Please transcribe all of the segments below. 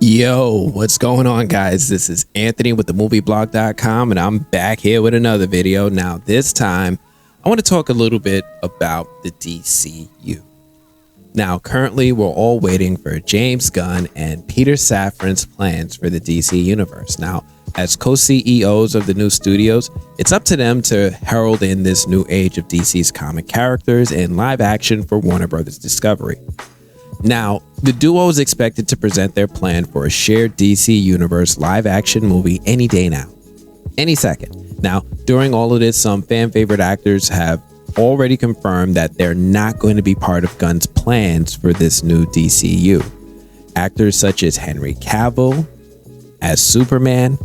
Yo, what's going on, guys? This is Anthony with themovieblog.com, and I'm back here with another video. Now, this time, I want to talk a little bit about the DCU. Now, currently, we're all waiting for James Gunn and Peter Safran's plans for the DC universe. Now, as co-CEOs of the new studios, it's up to them to herald in this new age of DC's comic characters in live action for Warner Brothers Discovery. Now, the duo is expected to present their plan for a shared DC Universe live-action movie any day now. Any second. Now, during all of this, some fan-favorite actors have already confirmed that they're not going to be part of Gunn's plans for this new DCU. Actors such as Henry Cavill as Superman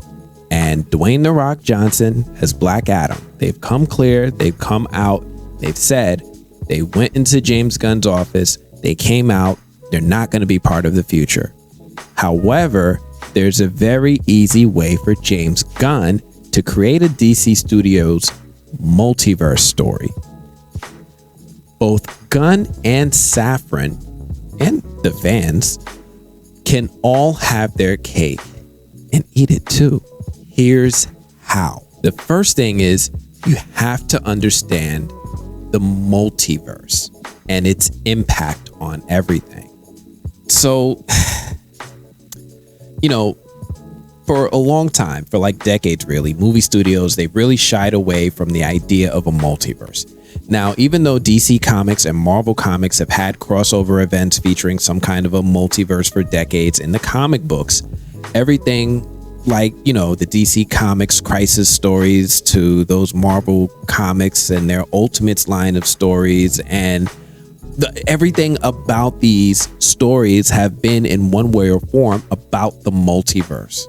and Dwayne "The Rock" Johnson as Black Adam. They've come clear, they've come out, they've said they went into James Gunn's office, they came out, they're not going to be part of the future. However, there's a very easy way for James Gunn to create a DC Studios multiverse story. Both Gunn and Safran and the fans can all have their cake and eat it too. Here's how. The first thing is you have to understand the multiverse and its impact on everything. So, for a long time, for like decades really, movie studios, they've really shied away from the idea of a multiverse. Now, even though DC Comics and Marvel Comics have had crossover events featuring some kind of a multiverse for decades in the comic books, everything like, the DC Comics Crisis stories to those Marvel Comics and their Ultimates line of stories, and everything about these stories have been in one way or form about the multiverse.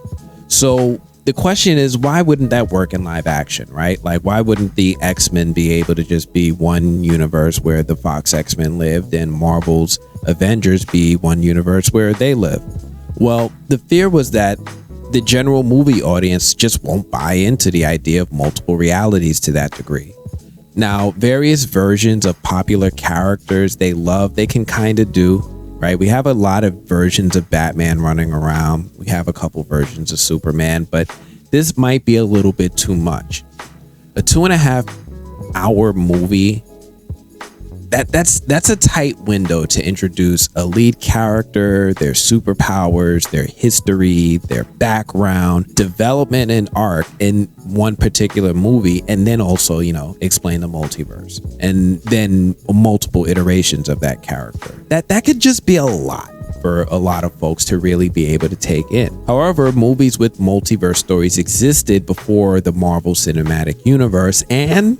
So the question is, why wouldn't that work in live action, right? Like, why wouldn't the X-Men be able to just be one universe where the Fox X-Men lived and Marvel's Avengers be one universe where they live? Well, the fear was that the general movie audience just won't buy into the idea of multiple realities to that degree. Now, various versions of popular characters they love, they can kind of do, right? We have a lot of versions of Batman running around. We have a couple versions of Superman, but this might be a little bit too much. A 2.5 hour movie, that's a tight window to introduce a lead character, their superpowers, their history, their background, development and arc in one particular movie, and then also, explain the multiverse and then multiple iterations of that character. That could just be a lot for a lot of folks to really be able to take in. However, movies with multiverse stories existed before the Marvel Cinematic Universe, and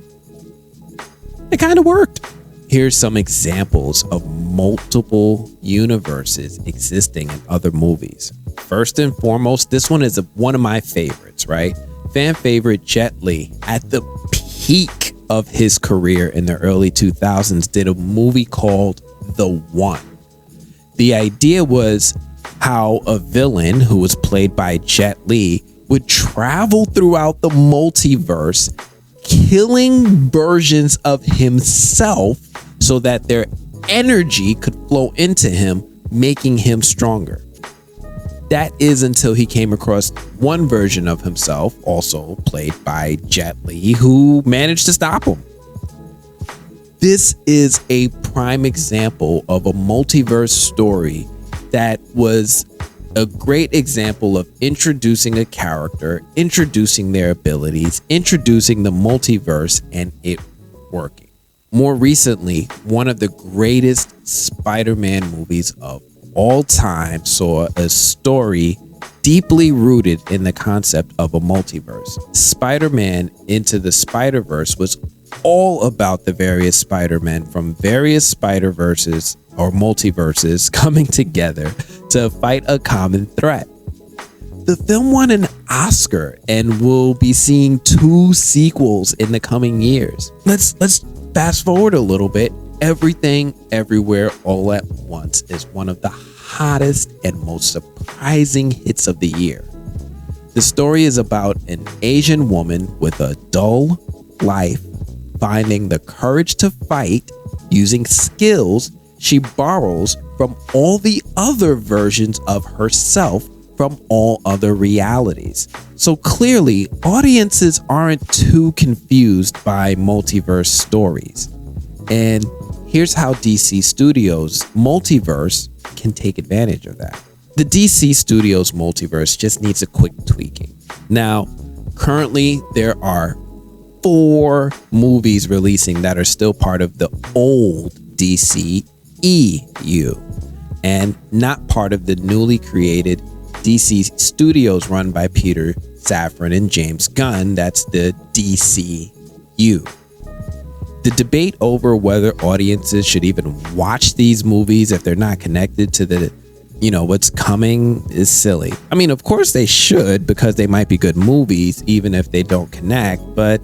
it kind of worked. Here's some examples of multiple universes existing in other movies. First and foremost, this one is one of my favorites, right? Fan favorite Jet Li, at the peak of his career in the early 2000s, did a movie called The One. The idea was how a villain who was played by Jet Li would travel throughout the multiverse, killing versions of himself so that their energy could flow into him, making him stronger. That is until he came across one version of himself, also played by Jet Li, who managed to stop him. This is a prime example of a multiverse story that was a great example of introducing a character, introducing their abilities, introducing the multiverse, and it working. More recently, one of the greatest Spider-Man movies of all time saw a story deeply rooted in the concept of a multiverse. Spider-Man Into the Spider-Verse was all about the various Spider-Men from various Spider-Verses or multiverses coming together to fight a common threat. The film won an Oscar and will be seeing 2 sequels in the coming years. Let's fast forward a little bit. Everything, Everywhere, All at Once is one of the hottest and most surprising hits of the year. The story is about an Asian woman with a dull life finding the courage to fight using skills she borrows from all the other versions of herself from all other realities. So clearly, audiences aren't too confused by multiverse stories. And here's how DC Studios' Multiverse can take advantage of that. The DC Studios Multiverse just needs a quick tweaking. Now, currently, there are 4 movies releasing that are still part of the old DCEU and not part of the newly created DC Studios run by Peter Safran and James Gunn. That's the DCU. The debate over whether audiences should even watch these movies if they're not connected to the what's coming is silly. I mean, of course they should, because they might be good movies even if they don't connect, but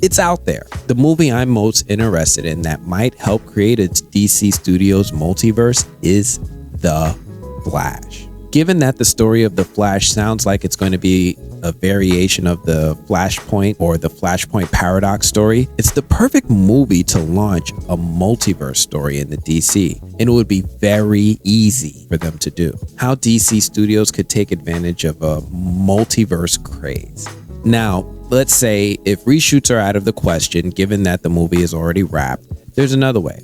it's out there. The movie I'm most interested in that might help create a DC Studios multiverse is The Flash. Given that the story of The Flash sounds like it's going to be a variation of the Flashpoint or the Flashpoint Paradox story, it's the perfect movie to launch a multiverse story in the DC, and it would be very easy for them to do. How DC Studios could take advantage of a multiverse craze. Now, let's say if reshoots are out of the question, given that the movie is already wrapped, there's another way.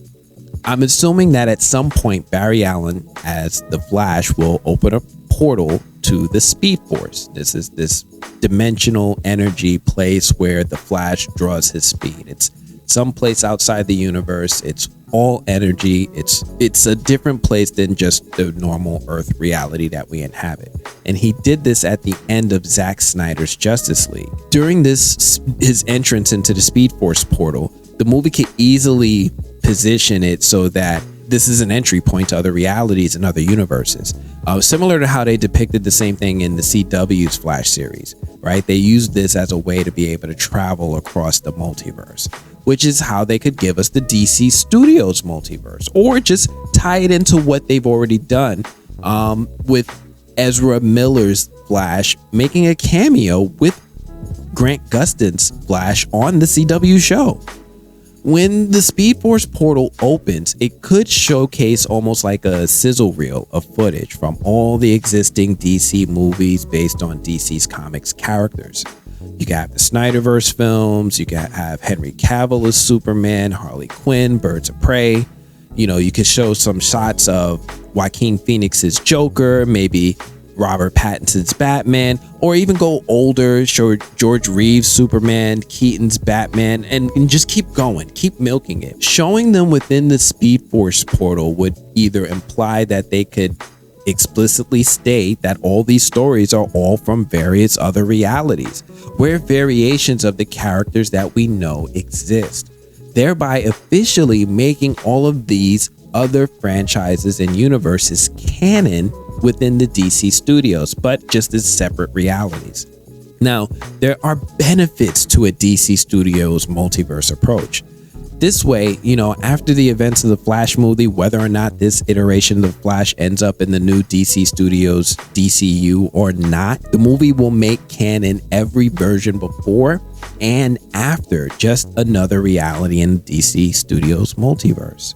I'm assuming that at some point Barry Allen as the Flash will open a portal to the Speed Force. This is this dimensional energy place where the Flash draws his speed. It's someplace outside the universe. It's all energy. It's a different place than just the normal Earth reality that we inhabit. And he did this at the end of Zack Snyder's Justice League. During his entrance into the Speed Force portal, the movie could easily position it so that this is an entry point to other realities and other universes. Similar to how they depicted the same thing in the CW's Flash series, right? They used this as a way to be able to travel across the multiverse, which is how they could give us the DC Studios multiverse, or just tie it into what they've already done with Ezra Miller's Flash making a cameo with Grant Gustin's Flash on the CW show. When the Speed Force portal opens, it could showcase almost like a sizzle reel of footage from all the existing DC movies based on DC's comics characters. You can have the Snyderverse films, you can have Henry Cavill as Superman, Harley Quinn, Birds of Prey. You could show some shots of Joaquin Phoenix's Joker, maybe Robert Pattinson's Batman, or even go older, show George Reeves' Superman, Keaton's Batman, and just keep going, keep milking it. Showing them within the Speed Force portal would either imply that they could explicitly state that all these stories are all from various other realities, where variations of the characters that we know exist, thereby officially making all of these other franchises and universes canon within the DC Studios, but just as separate realities. Now, there are benefits to a DC Studios multiverse approach. This way, after the events of the Flash movie, whether or not this iteration of the Flash ends up in the new DC Studios DCU or not, the movie will make canon every version before and after just another reality in DC Studios multiverse.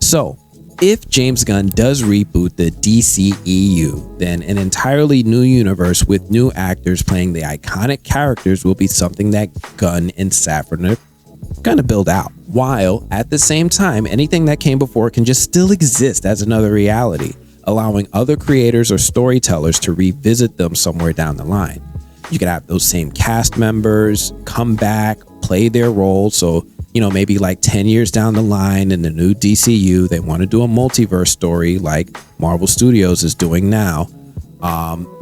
So, if James Gunn does reboot the DCEU, then an entirely new universe with new actors playing the iconic characters will be something that Gunn and Safran are going to build out. While, at the same time, anything that came before can just still exist as another reality, allowing other creators or storytellers to revisit them somewhere down the line. You could have those same cast members come back, play their roles, so maybe like 10 years down the line in the new DCU, they want to do a multiverse story like Marvel Studios is doing now.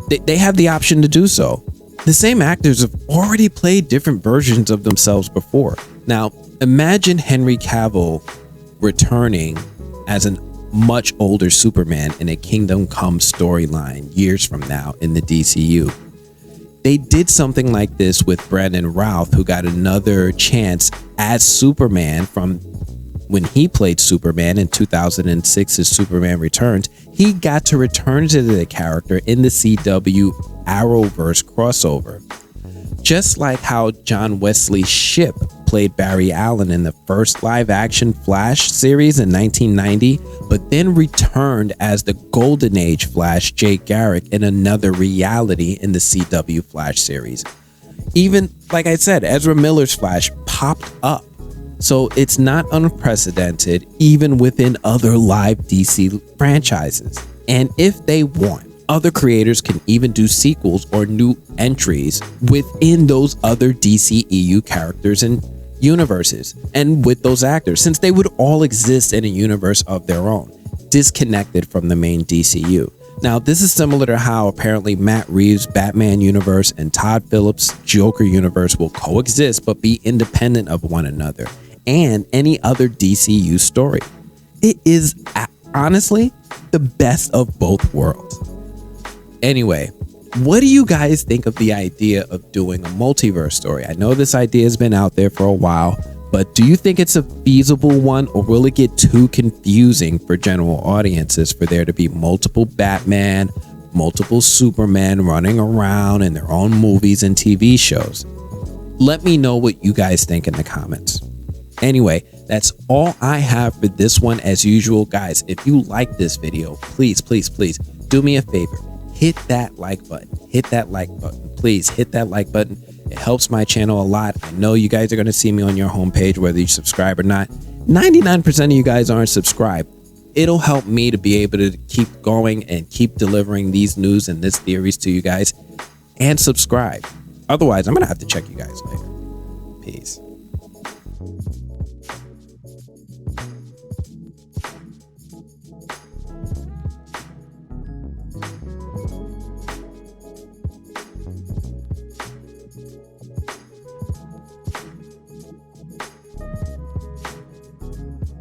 They have the option to do so. The same actors have already played different versions of themselves before. Now, imagine Henry Cavill returning as a much older Superman in a Kingdom Come storyline years from now in the DCU. They did something like this with Brandon Routh, who got another chance as Superman from when he played Superman in 2006's Superman Returns. He got to return to the character in the CW Arrowverse crossover. Just like how John Wesley Shipp played Barry Allen in the first live-action Flash series in 1990, but then returned as the Golden Age Flash Jay Garrick in another reality in the CW Flash series. Even, like I said, Ezra Miller's Flash popped up. So it's not unprecedented even within other live DC franchises. And if they want, other creators can even do sequels or new entries within those other DCEU characters and universes and with those actors, since they would all exist in a universe of their own, disconnected from the main DCU. Now, this is similar to how apparently Matt Reeves' Batman universe and Todd Phillips' Joker universe will coexist but be independent of one another and any other DCU story. It is honestly the best of both worlds. Anyway, what do you guys think of the idea of doing a multiverse story? I know this idea has been out there for a while, but do you think it's a feasible one, or will it get too confusing for general audiences for there to be multiple Batman, multiple Superman running around in their own movies and TV shows? Let me know what you guys think in the comments. Anyway, that's all I have for this one. As usual, guys, if you like this video, please do me a favor. Hit that like button. Hit that like button. Please hit that like button. It helps my channel a lot. I know you guys are going to see me on your homepage, whether you subscribe or not. 99% of you guys aren't subscribed. It'll help me to be able to keep going and keep delivering these news and this theories to you guys. And subscribe. Otherwise, I'm going to have to check you guys later. Peace.